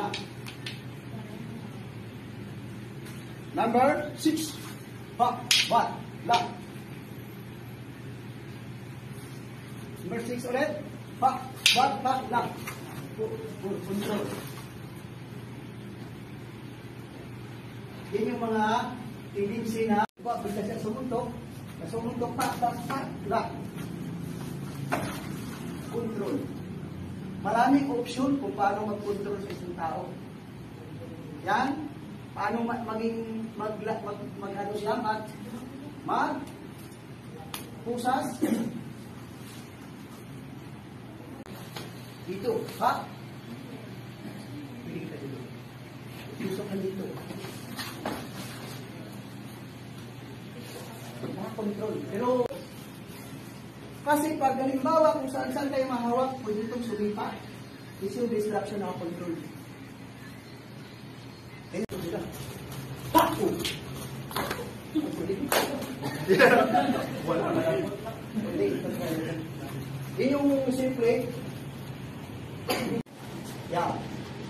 Lock. Number 6. Hop. 1. Lock. Number 6 ulit. Hop. 1. Back. Lock. Control. Yan yung mga tendency na basta siya sumuntok. Nasumuntok pa. Lock. Control. Maraming option kung paano mag-control sa isang tao. Yan. Paano maging ano siya, pusas. Dito, ha? Piling ka dito. Tusok ka dito. Control. Pero, kasi pag halimbawa kung saan kayo mahawak, pwede itong sumipa. This yung disruption ng control. Ito sila. Pako! Wala na lang. Yun yung simple. Yan.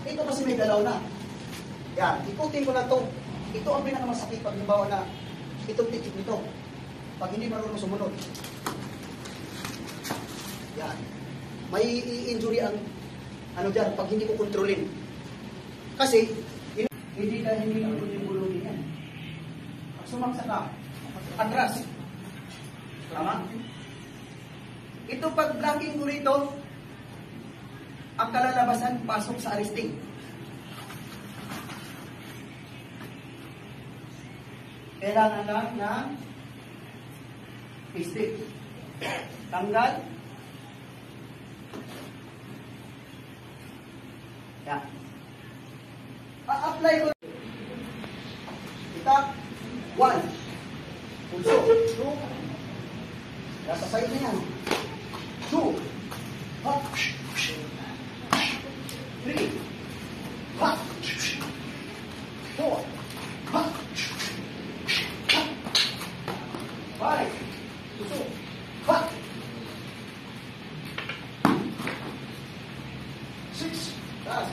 Ito kasi may galaw na. Yan. Ikutin ko na to. Ito ang pinakamasakit pag halimbawa na itong titik nito. Pag hindi marunong sumunod. Yan. May i-injury ang ano dyan pag hindi ko kontrolin. Kasi hindi naman yung bulongin yan. Pag sumaksa ka, atras. Tama? Ito pag blocking ko rito, ang kalalabasan pasok sa arresting. Kailangan lang ng stick. Tanggal. Yan. A-apply ko. Itak. 1. Pulso. 2. Nasa side na yan. 2. Hop. 3. Hop. 4. Hop. 5. Pulso. Hop. 6. Taas.